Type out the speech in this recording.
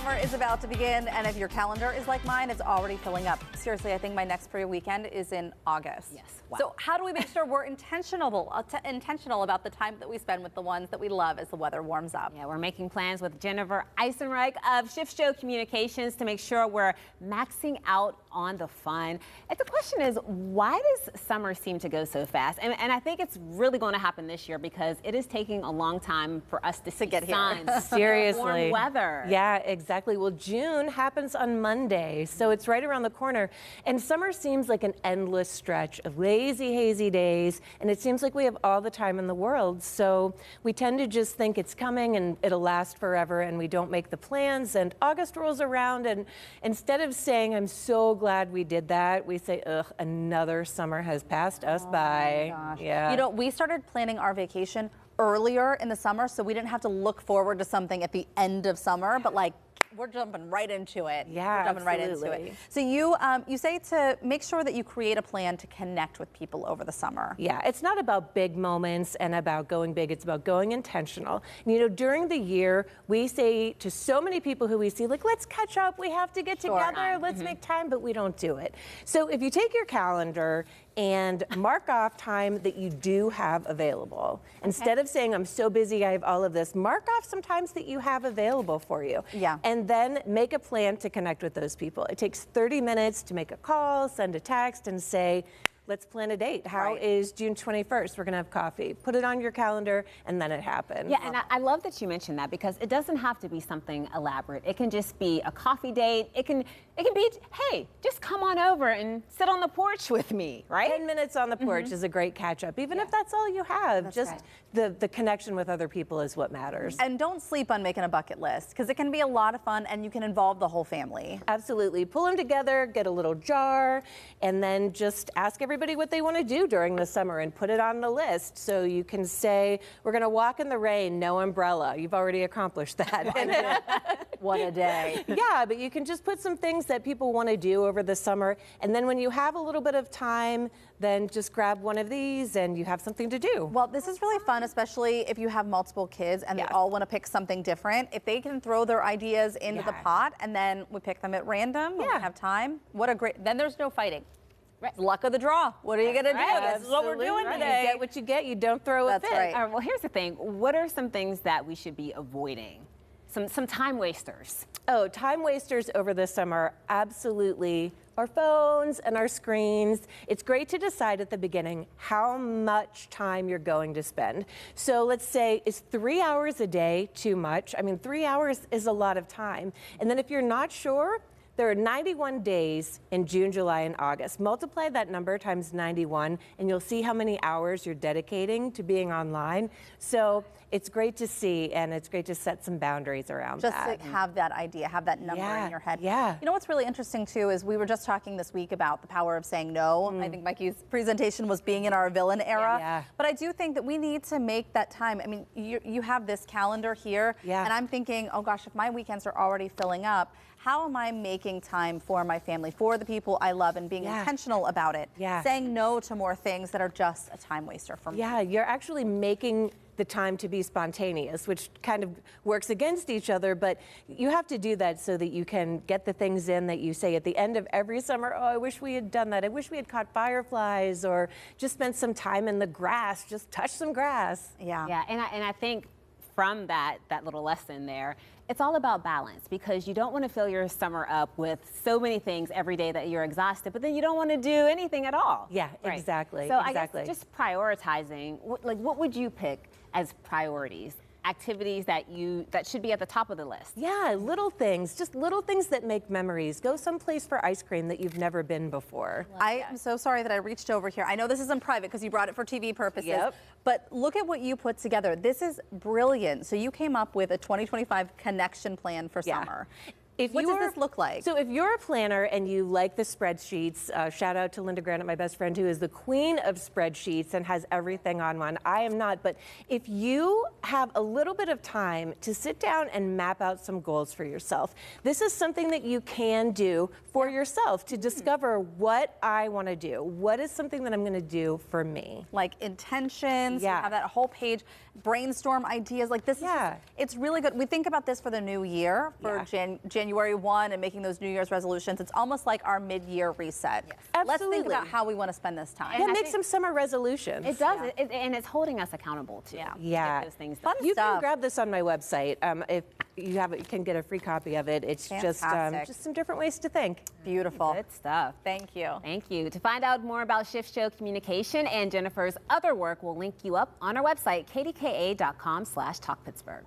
Summer is about to begin, and if your calendar is like mine, it's already filling up. Seriously, I think my next free weekend is in August. Yes. Wow. So how do we make sure we're intentional about the time that we spend with the ones that we love as the weather warms up? Yeah, we're making plans with Jennifer Eisenreich of Shift Show Communications to make sure we're maxing out on the fun. And the question is, why does summer seem to go so fast? And I think it's really going to happen this year because it is taking a long time for us to see get here. signs. Seriously. Warm weather. Yeah, exactly. Well, June happens on Monday, so it's right around the corner. And summer seems like an endless stretch of lazy, hazy days, and it seems like we have all the time in the world. So we tend to just think it's coming and it'll last forever, and we don't make the plans. And August rolls around, and instead of saying, I'm so glad we did that, we say, ugh, another summer has passed us by. My gosh. Yeah. You know, we started planning our vacation earlier in the summer, so we didn't have to look forward to something at the end of summer, but like we're jumping right into it. Yeah, we're jumping right into it. So you say to make sure that you create a plan to connect with people over the summer. Yeah, it's not about big moments and about going big. It's about going intentional. And, you know, during the year, we say to so many people who we see, like, let's catch up. We have to get together. Let's make time, but we don't do it. So if you take your calendar and mark off time that you do have available. Instead of saying, I'm so busy, I have all of this, mark off some times that you have available for you. Yeah. And then make a plan to connect with those people. It takes 30 minutes to make a call, send a text, and say, let's plan a date. How is June 21st? We're going to have coffee. Put it on your calendar, and then it happens. Yeah, and I love that you mentioned that because it doesn't have to be something elaborate. It can just be a coffee date. It can be, hey, just come on over and sit on the porch with me, right? 10 minutes on the porch is a great catch-up, even if that's all you have. That's just right. the connection with other people is what matters. And don't sleep on making a bucket list, because it can be a lot of fun and you can involve the whole family. Absolutely. Pull them together, get a little jar, and then just ask everybody what they want to do during the summer and put it on the list. So you can say, we're going to walk in the rain, no umbrella. You've already accomplished that. What a day. Yeah, but you can just put some things that people want to do over the summer. And then when you have a little bit of time, then just grab one of these and you have something to do. Well, this is really fun, especially if you have multiple kids and they all want to pick something different. If they can throw their ideas into the pot and then we pick them at random when we have time, what a great, then there's no fighting. Right. Luck of the draw. What are you going to do? This is what we're doing today. You get what you get. You don't throw a fit. Right. All right, well, here's the thing. What are some things that we should be avoiding? Some time wasters. Oh, time wasters over the summer, absolutely. Our phones and our screens. It's great to decide at the beginning how much time you're going to spend. So let's say, is 3 hours a day too much? I mean, 3 hours is a lot of time. And then if you're not sure, there are 91 days in June, July, and August. Multiply that number times 91, and you'll see how many hours you're dedicating to being online. So it's great to see, and it's great to set some boundaries around that. Just to have that idea, have that number in your head. Yeah. You know what's really interesting, too, is we were just talking this week about the power of saying no. I think Mikey's presentation was being in our villain era. Yeah. But I do think that we need to make that time. I mean, you have this calendar here, and I'm thinking, oh, gosh, if my weekends are already filling up, how am I making time for my family, for the people I love, and being intentional about it? Saying no to more things that are just a time waster for me. Yeah, you're actually making the time to be spontaneous, which kind of works against each other, but you have to do that so that you can get the things in that you say at the end of every summer, oh, I wish we had done that. I wish we had caught fireflies or just spent some time in the grass, just touch some grass. Yeah, and I think from that little lesson there, it's all about balance, because you don't want to fill your summer up with so many things every day that you're exhausted, but then you don't want to do anything at all. Yeah, exactly. So I guess just prioritizing, what would you pick as priorities? Activities that should be at the top of the list. Yeah, little things, just little things that make memories. Go someplace for ice cream that you've never been before. I am so sorry that I reached over here. I know this isn't private because you brought it for TV purposes, but look at what you put together. This is brilliant. So you came up with a 2025 connection plan for summer. What does this look like? So if you're a planner and you like the spreadsheets, shout out to Linda Granite, my best friend, who is the queen of spreadsheets and has everything on one. I am not, but if you have a little bit of time to sit down and map out some goals for yourself, this is something that you can do for yourself to discover what I want to do. What is something that I'm going to do for me? Like intentions, Yeah. you have that whole page, brainstorm ideas. Like this is just, it's really good. We think about this for the new year, for January 1 and making those New Year's resolutions. It's almost like our mid-year reset. Yes. Let's Absolutely. think about how we want to spend this time. Yeah, make some summer resolutions. It does, and it's holding us accountable too. Yeah. Get those things Fun done. You stuff. can grab this on my website. If you have it, you can get a free copy of it. It's just some different ways to think. Beautiful. Good stuff. Thank you. Thank you. To find out more about Shift Show Communication and Jennifer's other work, we'll link you up on our website, kdka.com/talkpittsburgh.